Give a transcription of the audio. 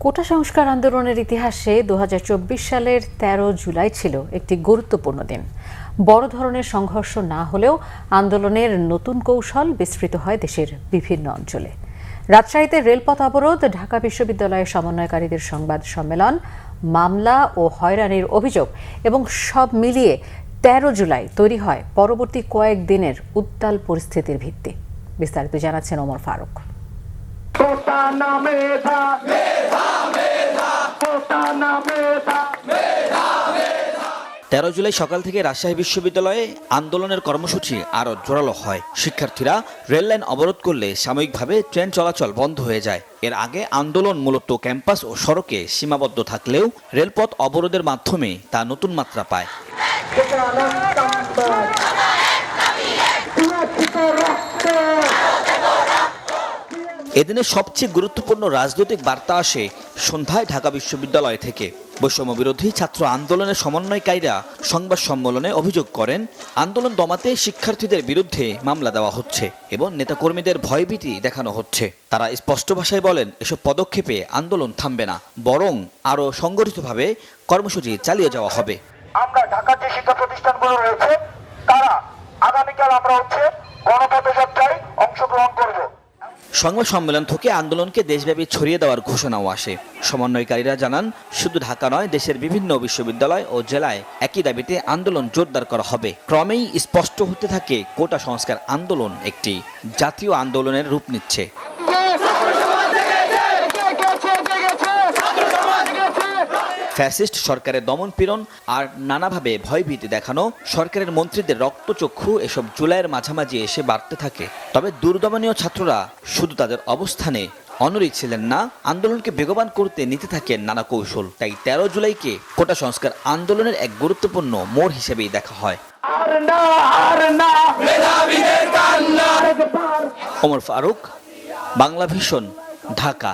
কোটা সংস্কার আন্দোলনের ইতিহাসে ২০২৪ সালের ১৩ জুলাই ছিল একটি গুরুত্বপূর্ণ দিন। বড় ধরনের সংঘর্ষ না হলেও আন্দোলনের নতুন কৌশল বিস্তৃত হয় দেশের বিভিন্ন অঞ্চলে। রাজশাহীতে রেলপথ অবরোধ, ঢাকা বিশ্ববিদ্যালয়ের সমন্বয়কারীদের সংবাদ সম্মেলন, মামলা ও হয়রানির অভিযোগ এবং সব মিলিয়ে ১৩ জুলাই তৈরি হয় পরবর্তী কয়েকদিনের উত্তাল পরিস্থিতির ভিত্তি। বিস্তারিত জানাচ্ছেন ওমর ফারুক। ১৩ জুলাই সকাল থেকে রাজশাহী বিশ্ববিদ্যালয়ে আন্দোলনের কর্মসূচি আরও জোরালো হয়। শিক্ষার্থীরা রেললাইন অবরোধ করলে সাময়িকভাবে ট্রেন চলাচল বন্ধ হয়ে যায়। এর আগে আন্দোলন মূলত ক্যাম্পাস ও সড়কে সীমাবদ্ধ থাকলেও রেলপথ অবরোধের মাধ্যমে তা নতুন মাত্রা পায়। এদিনের সবচেয়ে গুরুত্বপূর্ণ রাজনৈতিক বার্তা আসে সন্ধ্যায় ঢাকা বিশ্ববিদ্যালয় থেকে। বৈষম্য বিরোধী ছাত্র আন্দোলনের সমন্বয়কারীরা সংবাদ সম্মেলনে অভিযোগ করেন, আন্দোলন দমাতে শিক্ষার্থীদের বিরুদ্ধে মামলা দেওয়া হচ্ছে এবং নেতাকর্মীদের ভয়ভীতি দেখানো হচ্ছে। তারা স্পষ্ট ভাষায় বলেন, এসব পদক্ষেপে আন্দোলন থামবে না, বরং আরও সংগঠিতভাবে কর্মসূচি চালিয়ে যাওয়া হবে। আমরা ঢাকার যে শিক্ষা প্রতিষ্ঠানগুলো রয়েছে তারা আগামীকাল আমরা গণপদযাত্রায় অংশগ্রহণ করব। সংবাদ সম্মেলন থেকে আন্দোলনকে দেশব্যাপী ছড়িয়ে দেওয়ার ঘোষণাও আসে। সমন্বয়কারীরা জানান, শুধু ঢাকা নয়, দেশের বিভিন্ন বিশ্ববিদ্যালয় ও জেলায় একই দাবিতে আন্দোলন জোরদার করা হবে। ক্রমেই স্পষ্ট হতে থাকে কোটা সংস্কার আন্দোলন একটি জাতীয় আন্দোলনের রূপ নিচ্ছে। ফ্যাসিস্ট সরকারের দমনপীড়ন আর নানাভাবে ভয়ভীতি দেখানো সরকারের মন্ত্রীদের রক্তচক্ষু এসব জুলাইয়ের মাঝামাঝি এসে বাড়তে থাকে। তবে দুর্দমনীয় ছাত্ররা শুধু তাদের অবস্থানে অনড়ি ছিলেন না, আন্দোলনকে বেগবান করতে নিতে থাকেন নানা কৌশল। তাই ১৩ জুলাইকে কোটা সংস্কার আন্দোলনের এক গুরুত্বপূর্ণ মোড় হিসেবেই দেখা হয়। ওমর ফারুক, বাংলা ভিশন, ঢাকা।